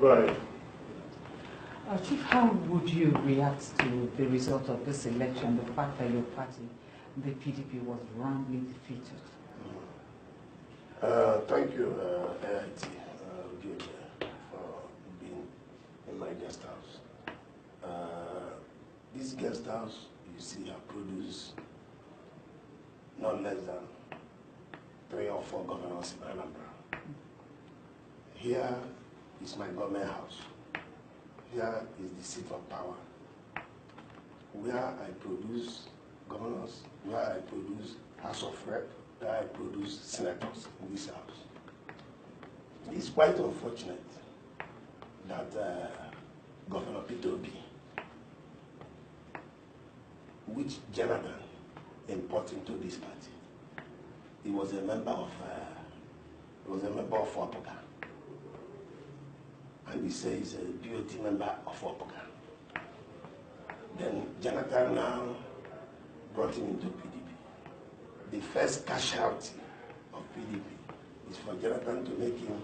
Go ahead. Chief, how would you react to the result of this election, the fact that your party, the PDP, was roundly defeated? Thank you, AIT, for being in my guest house. This guest house, you see, have produced not less than 3 or 4 governors in Anambra. Here is my government house. Here is the seat of power, where I produce governors, where I produce House of Rep, where I produce senators in this house. It's quite unfortunate that Governor Peter Obi, which Jonathan imported into this party, he was a member of Apoligise. And he says a BOT member of Apoligise. Then Jonathan now brought him into PDP. The first cash out of PDP is for Jonathan to make him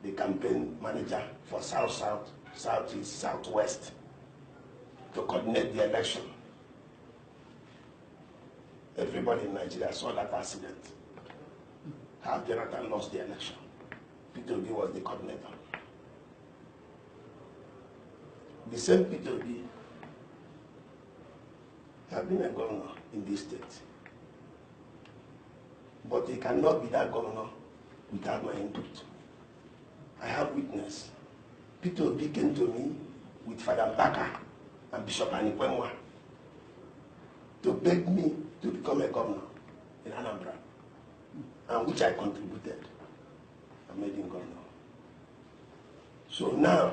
the campaign manager for South, Southeast, Southwest to coordinate the election. Everybody in Nigeria saw that accident, how Jonathan lost the election. Peter Obi was the coordinator. The same Peter Obi has been a governor in this state. But he cannot be that governor without my input. I have witness. Peter Obi came to me with Father Mbaka and Bishop Anikwemwa to beg me to become a governor in Anambra, and which I contributed. I made him governor. So now,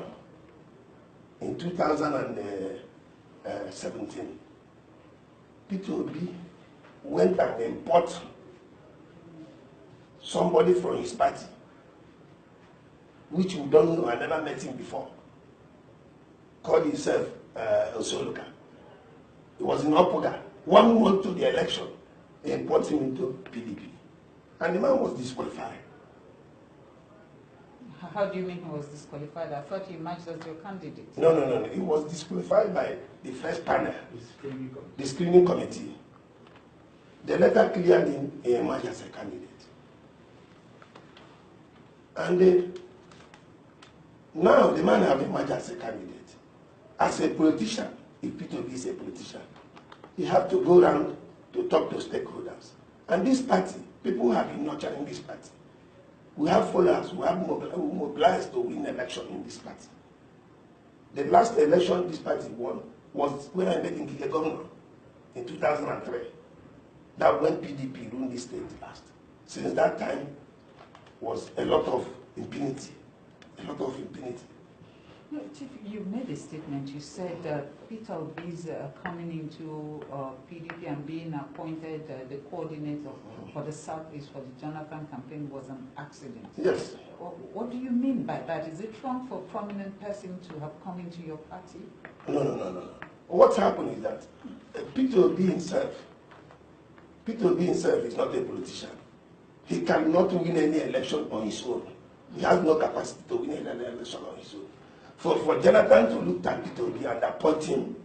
in 2017, Peter Obi went and imported somebody from his party, which we don't know, I never met him before, called himself Osoluka. He was in Opoga. 1 month to the election, they imported him into PDP. And the man was disqualified. How do you mean he was disqualified? I thought he matched as your candidate. No. He was disqualified by the first panel, the screening committee. The letter cleared him emerged as a candidate. And now the man has emerged as a candidate. As a politician, if Peter Obi is a politician, he have to go around to talk to stakeholders. And this party, people have been nurturing this party. We have followers who have mobilized to win election in this party. The last election this party won was when I made him the governor in 2003. That when PDP ruled the state last. Since that time was a lot of impunity. No, Chief, you made a statement. You said Peter Obi is coming into PDP and being appointed the coordinator for the Southeast for the Jonathan campaign was an accident. Yes. What do you mean by that? Is it wrong for a prominent person to have come into your party? No. What happened is that Peter Obi himself is not a politician. He cannot win any election on his own. He has no capacity to win any election on his own. For Jonathan to look at Peter Obi and appoint him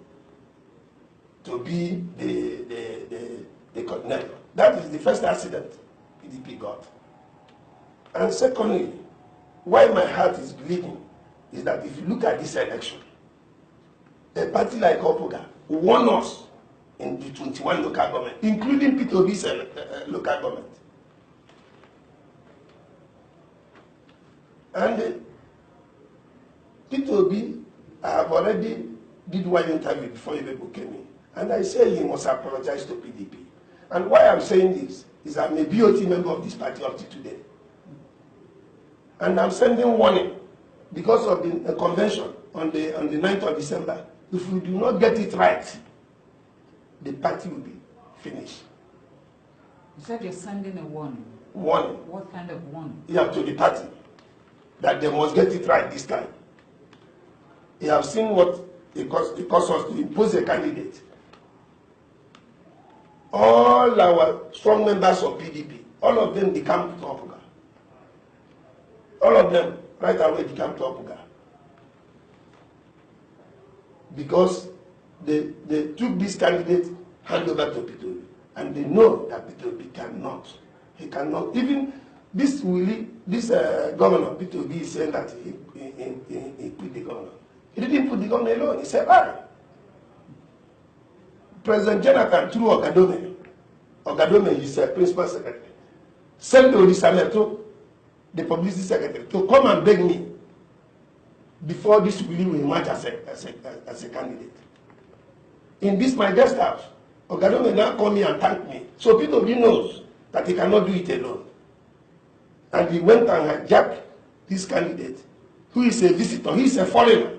to be the coordinator, that is the first accident PDP got. And secondly, why my heart is bleeding is that if you look at this election, a party like Opoga won us in the 21 local government, including Peter Obi's local government. And Peter Obi, I have already did one interview before you people came in, and I say he must apologize to PDP. And why I'm saying this is I'm a BOT member of this party up to today. And I'm sending warning because of the convention on the 9th of December. If we do not get it right, the party will be finished. You said you're sending a warning. Warning. What kind of warning? Yeah, to the party, that they must get it right this time. You have seen what it cost us to impose a candidate. All our strong members of PDP, all of them decamped to Apoligise. All of them right away they come to Apuga. Because they took this candidate, hand over to P2B, and they know that P2B cannot. He cannot. Even this governor, P2B, is saying that he put the governor. He didn't put the governor alone. He said, "I." President Jonathan, through Ogadome, his principal secretary, sent Odisameto, the publicity secretary, to come and beg me before this Willie will emerge as a candidate. In this my guest house, Ogadome now call me and thank me. So P2B knows that he cannot do it alone. And he went and hijacked this candidate, who is a visitor, he is a foreigner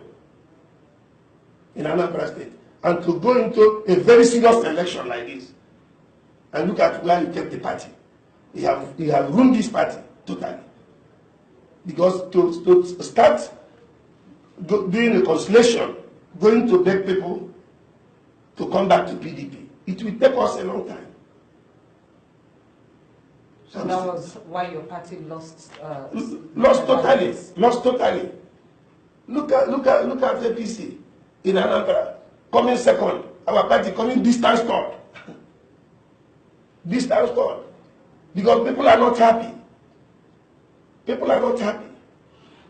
in Anambra State. And to go into a very serious election like this, and look at where he kept the party. He have ruined this party totally. Because to start doing reconciliation, going to beg people to come back to PDP, it will take us a long time. So that was why your party lost. Lost totally. Lost totally. Look at APC in Anambra. Coming second, our party coming distance third. Distance third. Because people are not happy. People are not happy.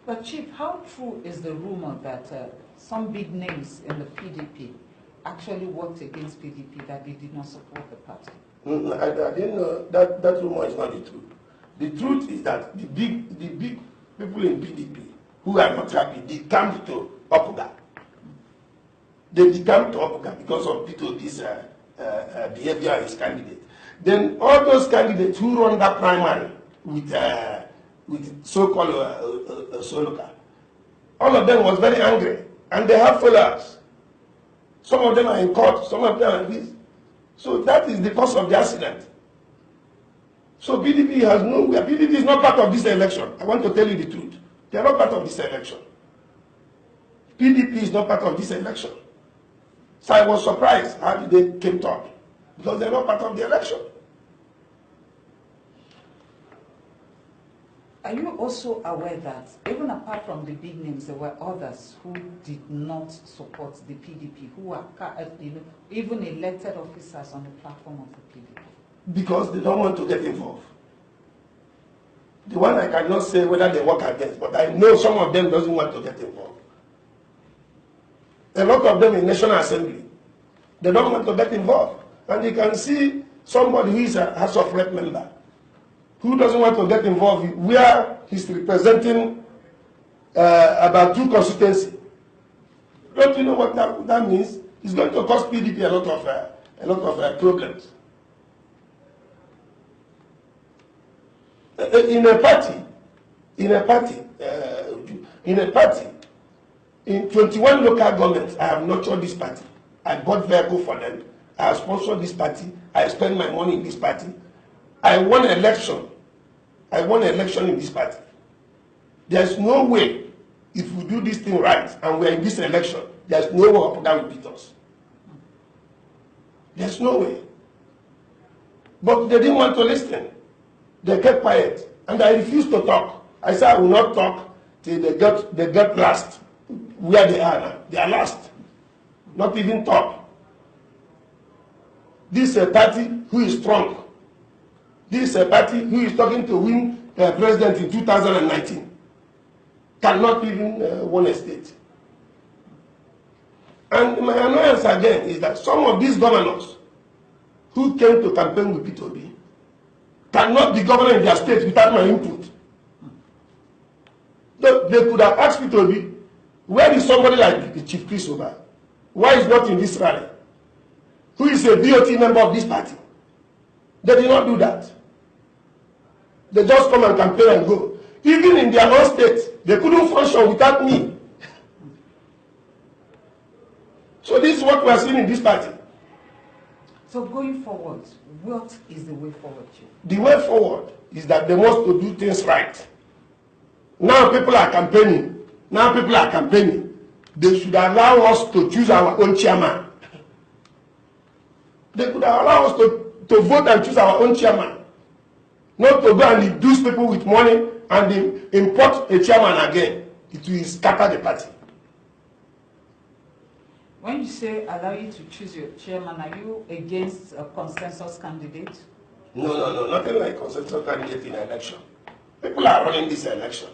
But Chief, how true is the rumor that some big names in the PDP actually worked against PDP, that they did not support the party? I didn't know that rumor is not the truth. The truth is that the big people in PDP who are not happy, they come to Apuga. They become to Apuga because of P2B's behavior as candidate. Then all those candidates who run that primary with so-called Soloka, all of them was very angry, and they have followers. Some of them are in court, some of them are in this. So that is the cause of the accident. So PDP has nowhere. PDP is not part of this election. I want to tell you the truth. They are not part of this election. PDP is not part of this election. So I was surprised how they came top, because they are not part of the election. Are you also aware that even apart from the big names, there were others who did not support the PDP, who are even elected officers on the platform of the PDP? Because they don't want to get involved. The one I cannot say whether they work against, but I know some of them doesn't want to get involved. A lot of them in National Assembly, they don't want to get involved. And you can see somebody who is a House of Rep member, who doesn't want to get involved, where he's representing about 2 constituencies. Don't you know what that means? It's going to cost PDP a lot of problems. In a party, in 21 local governments, I have nurtured this party. I bought vehicle for them. I have sponsored this party. I spend my money in this party. I won an election. In this party. There's no way, if we do this thing right and we're in this election, there's no way Apuga will beat us. There's no way. But they didn't want to listen. They kept quiet. And I refused to talk. I said I will not talk till they get last. Where they are now. They are last. Not even top. This is a party who is strong. This is a party who is talking to win president in 2019. Cannot even win a state. And my annoyance again is that some of these governors who came to campaign with P2B cannot be governor in their state without my input. They could have asked P2B, where is somebody like the Chief CHRIA? Why is not in this rally? Who is a BOT member of this party? They did not do that. They just come and campaign and go. Even in their own state, they couldn't function without me. So this is what we are seeing in this party. So going forward, what is the way forward, Chief? The way forward is that they must to do things right. Now people are campaigning. They should allow us to choose our own chairman. They could allow us to vote and choose our own chairman. not to go and induce people with money and import a chairman again. It will scatter the party. When you say allow you to choose your chairman, are you against a consensus candidate? No, nothing like consensus candidate in election. People are running this election.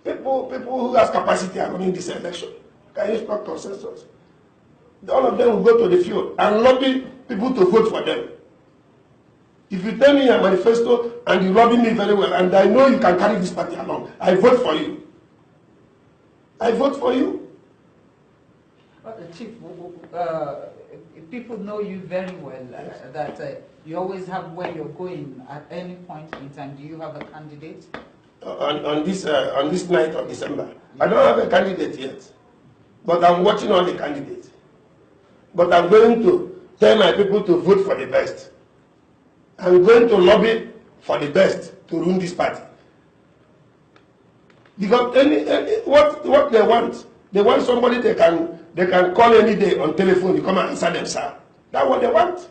People who has capacity are running this election. Can you stop consensus? All of them will go to the field and lobby people to vote for them. If you tell me your manifesto and you lobby me very well, and I know you can carry this party along, I vote for you. I vote for you. Chief, people know you very well, that you always have where you're going at any point in time. Do you have a candidate? On this night of December. I don't have a candidate yet, but I'm watching all the candidates. But I'm going to tell my people to vote for the best. I'm going to lobby for the best to run this party. Because what they want somebody they can call any day on telephone to come and answer them, sir. That's what they want.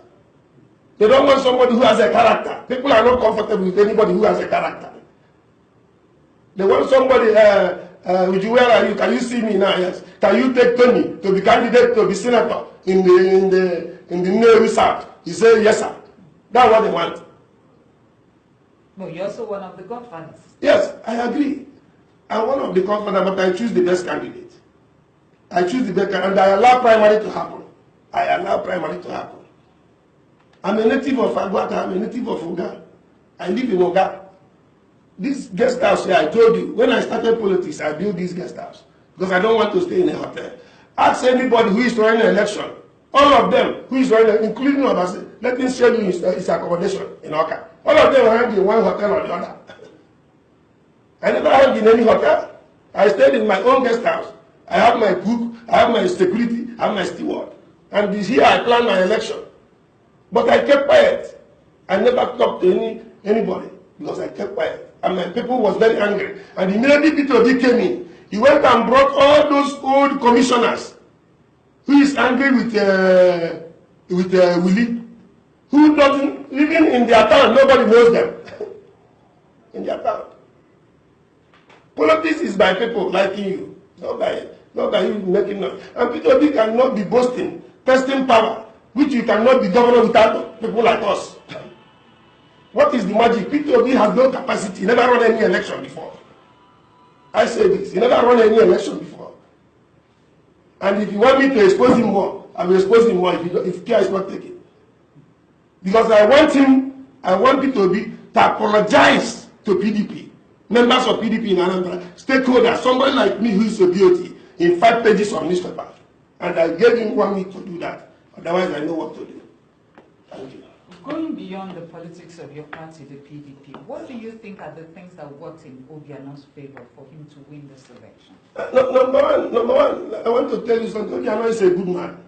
They don't want somebody who has a character. People are not comfortable with anybody who has a character. They want somebody, where are you? Can you see me now? Yes. Can you take Tony to be candidate to be senator in the Nnewi South? He said, yes, sir. That's what they want. No, you're also one of the godfathers. Yes, I agree. I'm one of the godfathers, but I choose the best candidate. I choose the best candidate, and I allow primary to happen. I allow primary to happen. I'm a native of Agwata. I'm a native of Uga. I live in Uga. This guest house here, I told you, when I started politics, I built this guest house because I don't want to stay in a hotel. Ask anybody who is running an election, all of them who is running, including Obasi, let me show you his accommodation in Oka. All of them hang in one hotel or the other. I never hung in any hotel. I stayed in my own guest house. I have my cook, I have my security, I have my steward. And this here I plan my election. But I kept quiet. I never talked to anybody because I kept quiet. And my people was very angry. And immediately P2B came in. He went and brought all those old commissioners who is angry with Willie, who doesn't, even in their town, nobody knows them. In their town. Politics is by people liking you, not by you making noise. And P2B cannot be boasting, testing power, which you cannot be governor without people like us. What is the magic? P2B has no capacity. He never run any election before. I say this. He never run any election before. And if you want me to expose him more, I will expose him more if care is not taken. Because I want P2B to apologize to PDP, members of PDP in Anambra, stakeholders, somebody like me who is a BOT, in 5 pages of newspaper. And I gave him 1 week to do that. Otherwise, I know what to do. Thank you. Going beyond the politics of your party, the PDP, what do you think are the things that worked in Obiano's favor for him to win this election? Number one, I want to tell you something. Obiano is a good man.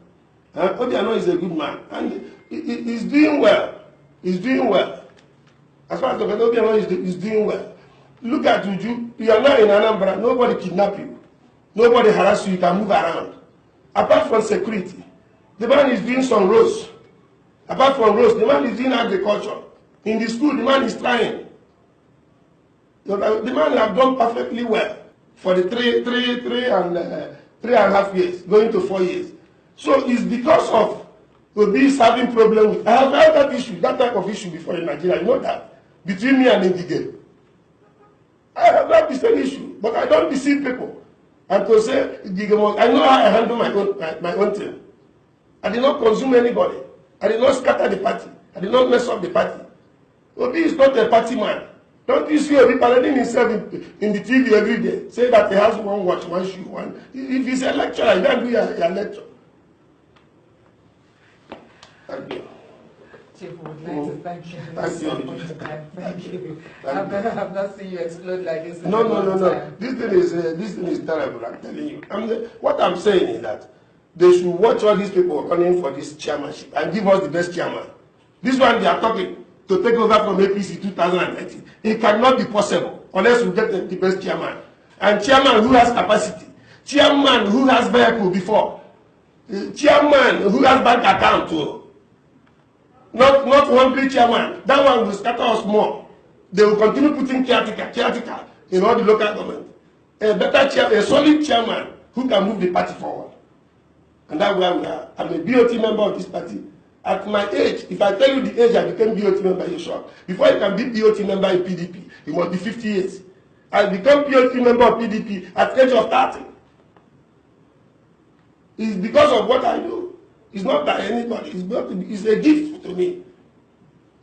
Obiano is a good man. And he's doing well. He's doing well. As far as Obiano is doing well. Look at Uju. You are now in Anambra. Nobody kidnap you. Nobody harass you. You can move around. Apart from security, the man is doing some roads. Apart from roads, the man is doing agriculture. In the school, the man is trying. The man has done perfectly well for the three and a half years, going to 4 years. So it's because of this having problem with. I have had that issue, that type of issue before in Nigeria. You know that between me and Ndigel. I have had the same issue, but I don't deceive people. And to say, I know how I handle my own thing. I did not consume anybody. I did not scatter the party. I did not mess up the party. Obi is not a party man. Don't you see Obi parading himself in the TV every day? Say that he has one watch, one shoe, one. If he's a lecturer, you can't do your lecture. Thank you. Chief, we would like to thank you. Thank you. I've not seen you explode like this. No. This thing is terrible, I'm telling you. What I'm saying is that they should watch all these people running for this chairmanship and give us the best chairman. This one they are talking to take over from APC 2019. It cannot be possible unless we get the best chairman. And chairman who has capacity, chairman who has vehicle before, chairman who has bank account too. not hungry chairman. That one will scatter us more. They will continue putting caretaker in all the local government. A better chair, a solid chairman who can move the party forward. And that's where we are. I'm a BOT member of this party. At my age, if I tell you the age I became BOT member, you're shocked. Before you can be BOT member in PDP, you must be 50 years. I become BOT member of PDP at the age of 30. It's because of what I do. It's not by anybody. It's a gift to me.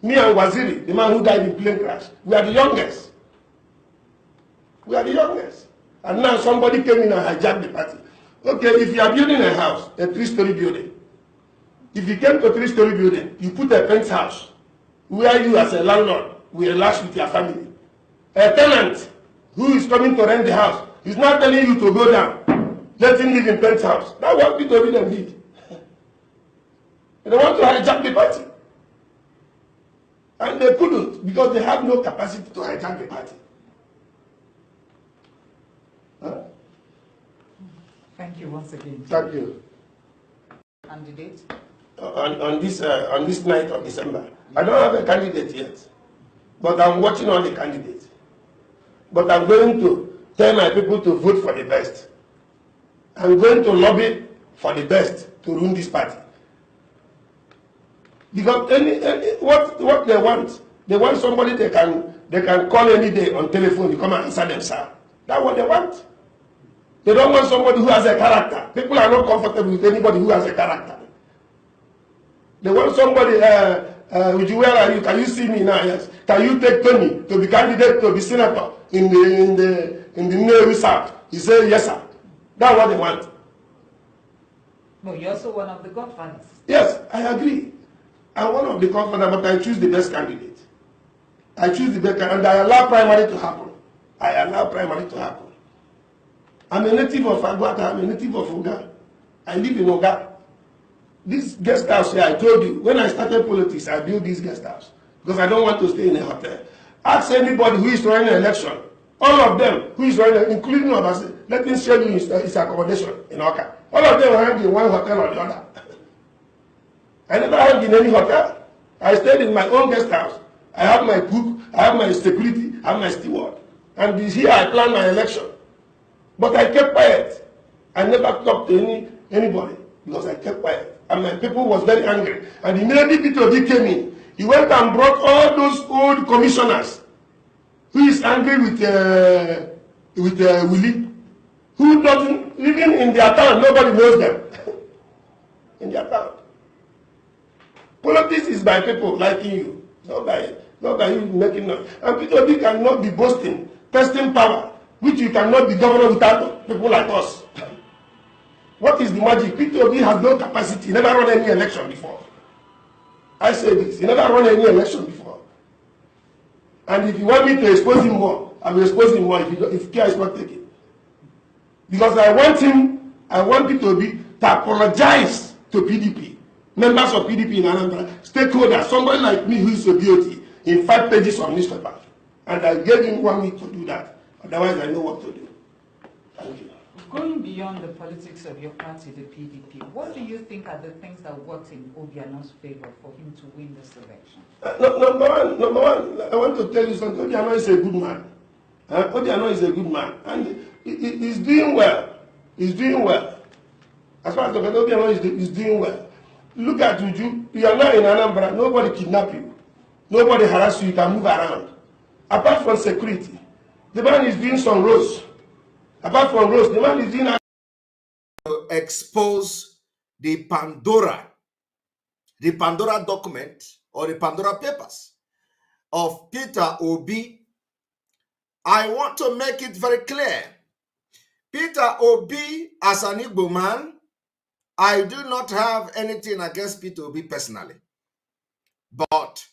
Me and Waziri, the man who died in plane crash, we are the youngest. We are the youngest. And now somebody came in and hijacked the party. Okay, if you are building a house, a 3-story building, if you came to a 3-story building, you put a penthouse where you as a landlord will relax with your family. A tenant who is coming to rent the house is not telling you to go down. Let him live in penthouse. That's what people did. They want to hijack the party. And they couldn't because they have no capacity to hijack the party. Huh? Thank you once again. Thank you. Candidate? On this night of December. I don't have a candidate yet. But I'm watching all the candidates. But I'm going to tell my people to vote for the best. I'm going to lobby for the best to run this party. Because what they want somebody they can call any day on telephone to come and answer themselves. That's what they want. They don't want somebody who has a character. People are not comfortable with anybody who has a character. They want somebody, where are you? Can you see me now? Yes. Can you take Tony to be candidate to be senator in the Nehru South? He said, yes, sir. That's what they want. No, you're also one of the godfathers. Yes, I agree. I'm one of the godfathers, but I choose the best candidate. I choose the best candidate, and I allow primary to happen. I allow primary to happen. I'm a native of Aguata. I'm a native of Oga. I live in Oga. This guest house here, I told you, when I started politics, I built this guest house because I don't want to stay in a hotel. Ask anybody who is running an election, all of them who is running, including Obasi, let me show you his accommodation in Oka. All of them hang in one hotel or the other. I never hang in any hotel. I stayed in my own guest house. I have my cook, I have my security, I have my steward. And this here I plan my election. But I kept quiet. I never talked to anybody because I kept quiet. And my people was very angry. And immediately P2B came in. He went and brought all those old commissioners who is angry with Willie, who doesn't, even in their town, nobody knows them. In their town. Politics is by people liking you, not by you making noise. And P2B cannot be boasting, testing power, which you cannot be governor without people like us. What is the magic? P2B has no capacity. He never run any election before. I say this. He never run any election before. And if you want me to expose him more, I will expose him more if care is not taken. Because I want P2B to apologize to PDP, members of PDP in Anambra, stakeholders, somebody like me who is a BOT, in 5 pages of newspaper. And I gave him 1 week to do that. Otherwise, I know what to do. Thank you. Going beyond the politics of your party, the PDP, what do you think are the things that worked in Obiano's favor for him to win this election? Number one, I want to tell you something. Obiano is a good man. Obiano is a good man. And he's doing well. He's doing well. As far as Obiano is doing well. Look at Uju. You are not in Anambra. Nobody kidnap you. Nobody harass you. You can move around. Apart from security, the man is doing some roads. Apart from roads, the man is doing to expose the Pandora document or the Pandora papers of Peter Obi. I want to make it very clear. Peter Obi, as an Igbo man, I do not have anything against Peter Obi personally. But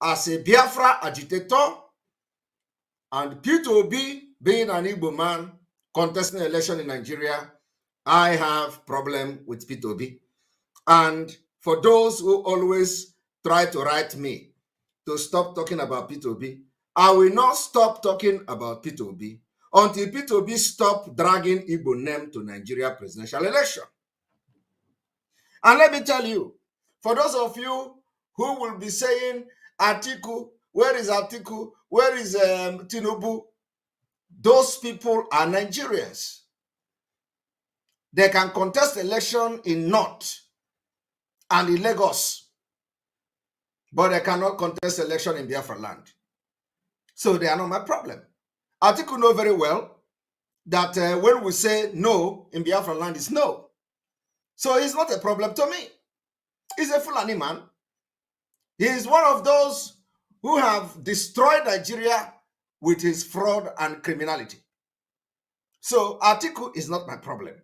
as a Biafra agitator, and Peter Obi being an Igbo man contesting an election in Nigeria, I have problem with Peter Obi. And for those who always try to write me to stop talking about Peter Obi, I will not stop talking about Peter Obi until Peter Obi stop dragging Igbo name to Nigeria presidential election. And let me tell you, for those of you who will be saying, Atiku, where is Atiku? Where is Tinubu? Those people are Nigerians. They can contest election in North and in Lagos, but they cannot contest election in Biafra land. So they are not my problem. Atiku know very well that when we say no in Biafra land, is no. So it's not a problem to me. He's a Fulani man. He is one of those who have destroyed Nigeria with his fraud and criminality. So Atiku is not my problem.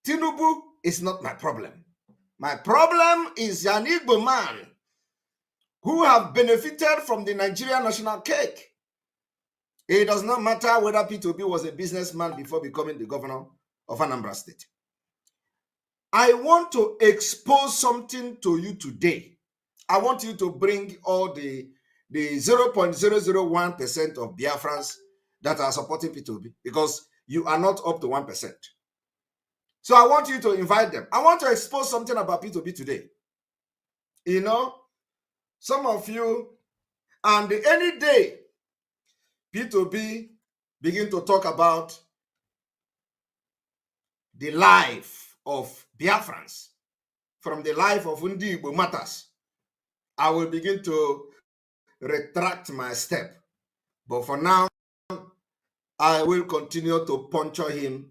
Tinubu is not my problem. My problem is an Igbo man who have benefited from the Nigerian national cake. It does not matter whether P2B was a businessman before becoming the governor of Anambra State. I want to expose something to you today. I want you to bring all the 0.001% of Biafrans that are supporting P2B, because you are not up to 1%. So I want you to invite them. I want to expose something about P2B today. You know, some of you, and any day P2B begin to talk about the life of Biafrans, from the life of Ndi Igbo matters, I will begin to retract my step. But for now, I will continue to puncture him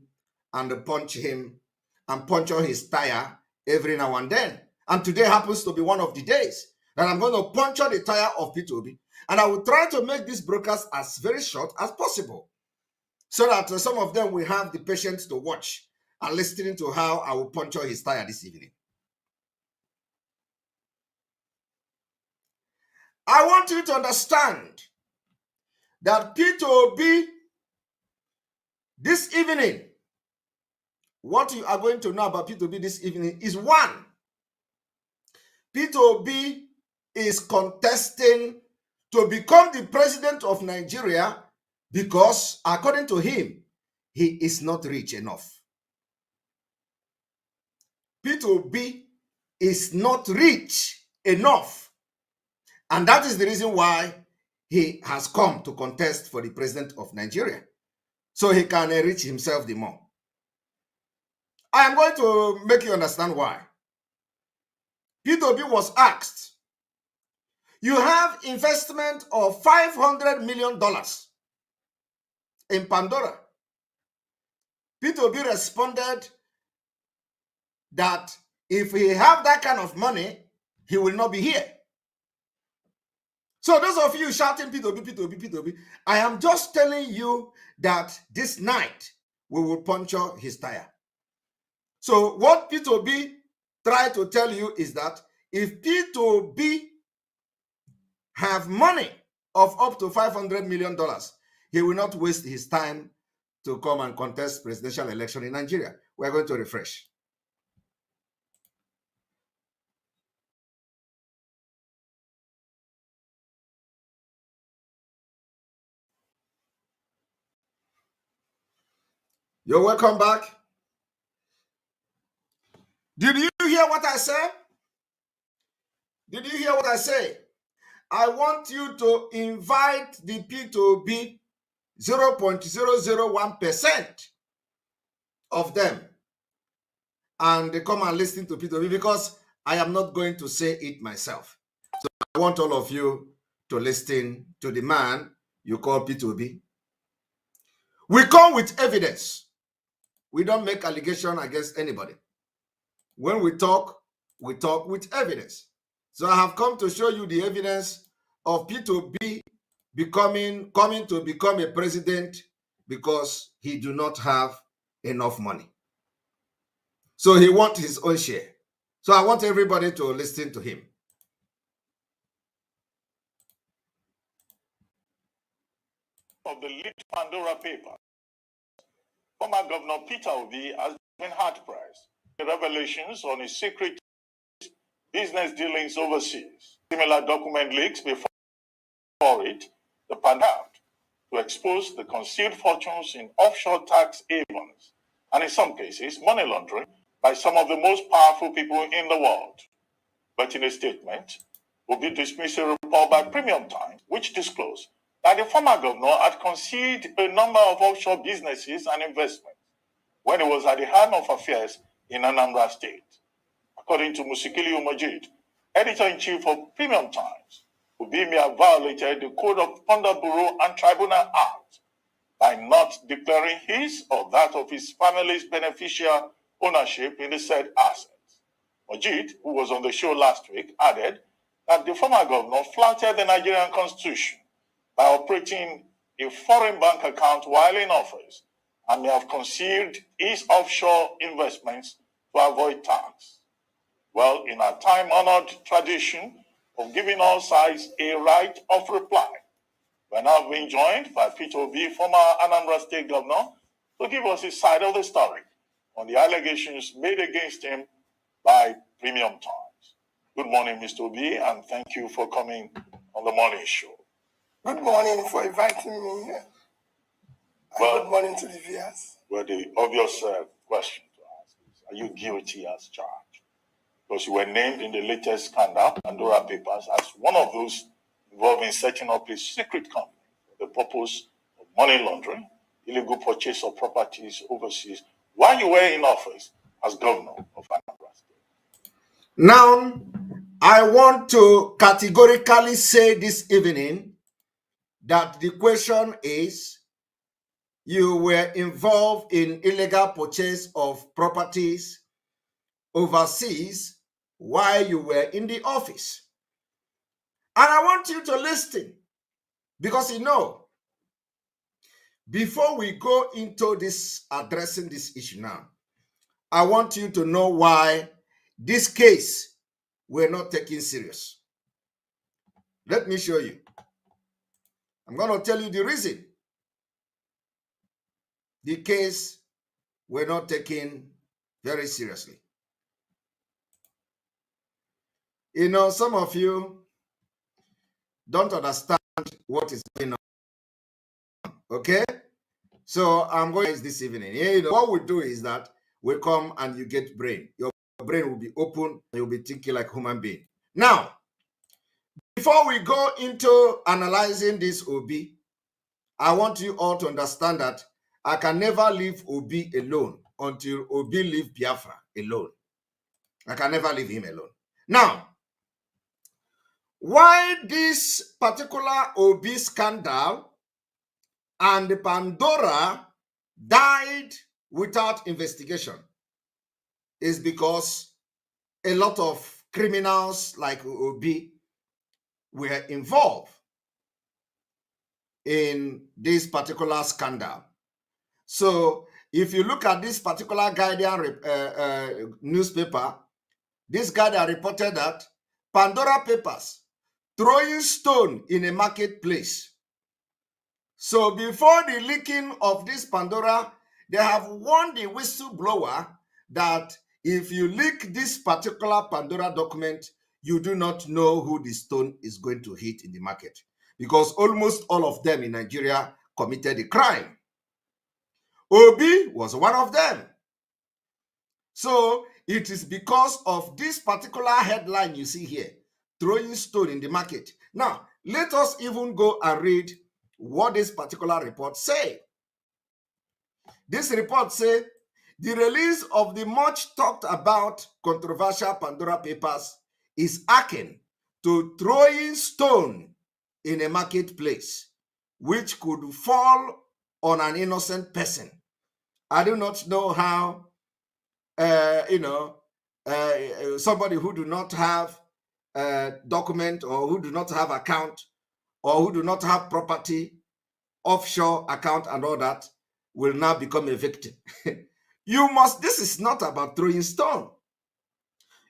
and punch him and puncture his tire every now and then. And today happens to be one of the days that I'm going to puncture the tire of P2B. And I will try to make this broadcast as very short as possible, so that some of them will have the patience to watch and listening to how I will puncture his tire this evening. I want you to understand that P2B this evening, what you are going to know about P2B this evening is one, P2B is contesting to become the president of Nigeria because, according to him, he is not rich enough. P2B is not rich enough. And that is the reason why he has come to contest for the president of Nigeria, so he can enrich himself the more. I am going to make you understand why. P2B was asked, you have investment of $500 million in Pandora. P2B responded that if he have that kind of money, he will not be here. So those of you shouting P2B, P2B, P2B, I am just telling you that this night we will puncture his tire. So what P2B tried to tell you is that if P2B have money of up to $500 million, he will not waste his time to come and contest presidential election in Nigeria. We're going to refresh. You're welcome back. Did you hear what I said? Did you hear what I say? I want you to invite the P2B 0.001% of them and they come and listen to P2B, because I am not going to say it myself. So I want all of you to listen to the man you call P2B. We come with evidence. We don't make allegation against anybody. When we talk with evidence. So I have come to show you the evidence of P2B coming to become a president because he do not have enough money. So he wants his own share. So I want everybody to listen to him. Of the leaked Pandora paper, former Governor Peter Obi has been hard-pressed. The revelations on his secret business dealings overseas. Similar document leaks before it, the Pandora, to expose the concealed fortunes in offshore tax havens, and in some cases, money laundering by some of the most powerful people in the world. But in a statement, Obi dismissed a report by Premium Times, which disclosed that the former governor had concealed a number of offshore businesses and investments when he was at the helm of affairs in Anambra State. According to Musikili Umajid, editor-in-chief of Premium Times, Obi may have violated the Code of Conduct Bureau and Tribunal Act by not declaring his or that of his family's beneficial ownership in the said assets. Majid, who was on the show last week, added that the former governor flouted the Nigerian constitution by operating a foreign bank account while in office and may have concealed his offshore investments to avoid tax. Well, in our time-honored tradition of giving all sides a right of reply, we're now being joined by Peter Obi, former Anambra State governor, to give us his side of the story on the allegations made against him by Premium Times. Good morning, Mr. Obi, and thank you for coming on the morning show. Good morning for inviting me here. Well, good morning to the viewers. Well, the obvious question to ask is, are you guilty as charged? Because you were named in the latest scandal, Pandora Papers, as one of those involved in setting up a secret company for the purpose of money laundering, illegal purchase of properties overseas, while you were in office as governor of Anambra State. Now, I want to categorically say this evening that the question is, you were involved in illegal purchase of properties overseas while you were in the office. And I want you to listen, because you know, before we go into this, addressing this issue now, I want you to know why this case we're not taking serious. Let me show you. I'm going to tell you the reason the case we're not taking very seriously. You know, some of you don't understand what is going on. Okay? So I'm going to this evening. You know, what we do is that we come and you get brain. Your brain will be open. You'll be thinking like a human being. Now, before we go into analyzing this Obi, I want you all to understand that I can never leave Obi alone until Obi leave Biafra alone. I can never leave him alone. Now, why this particular Obi scandal and the Pandora died without investigation is because a lot of criminals like Obi were involved in this particular scandal. So if you look at this particular Guardian newspaper, this Guardian reported that Pandora Papers throwing stone in a marketplace. So before the leaking of this Pandora, they have warned the whistleblower that if you leak this particular Pandora document, you do not know who the stone is going to hit in the market, because almost all of them in Nigeria committed a crime. Obi was one of them. So it is because of this particular headline you see here, throwing stone in the market. Now, let us even go and read what this particular report say. This report say the release of the much talked about controversial Pandora Papers is akin to throwing stone in a marketplace, which could fall on an innocent person. I do not know how, somebody who do not have a document, or who do not have account, or who do not have property, offshore account and all that, will now become a victim. This is not about throwing stone.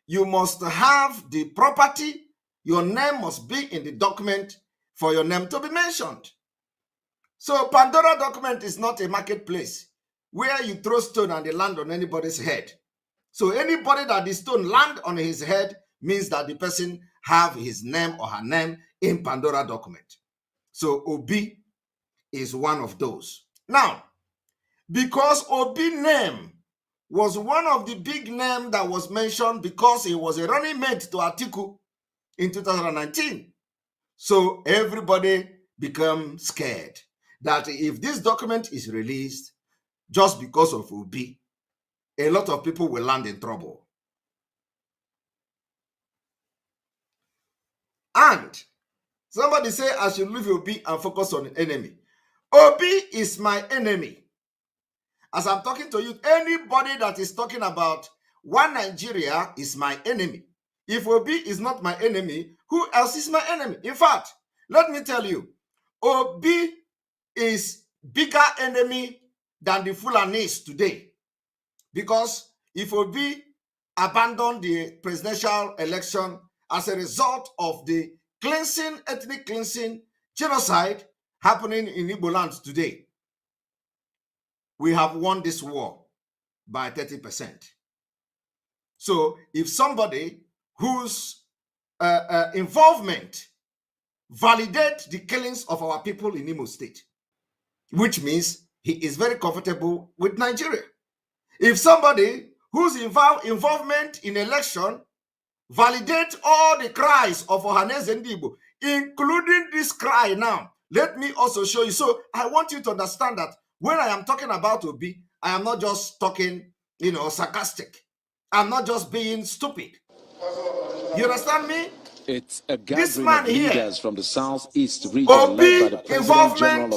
You must have the property. Your name must be in the document for your name to be mentioned. So Pandora document is not a marketplace where you throw stone and they land on anybody's head. So anybody that the stone land on his head means that the person have his name or her name in Pandora document. So Obi is one of those. Now, because Obi name was one of the big names that was mentioned because he was a running mate to Atiku in 2019. So everybody became scared that if this document is released just because of Obi, a lot of people will land in trouble. And somebody say I should leave Obi and focus on the enemy. Obi is my enemy. As I'm talking to you, anybody that is talking about one Nigeria is my enemy. If Obi is not my enemy, who else is my enemy? In fact, let me tell you, Obi is bigger enemy than the Fulanis today. Because if Obi abandoned the presidential election as a result of the cleansing, ethnic cleansing, genocide happening in Igbo land today, we have won this war by 30%. So if somebody whose involvement validates the killings of our people in Imo State, which means he is very comfortable with Nigeria. If somebody whose involvement in election validates all the cries of Ohaneze Ndigbo, including this cry now, let me also show you. So I want you to understand that when I am talking about Obi, I am not just talking, sarcastic. I'm not just being stupid. You understand me? It's a gathering of leaders from the Southeast region led by the President General of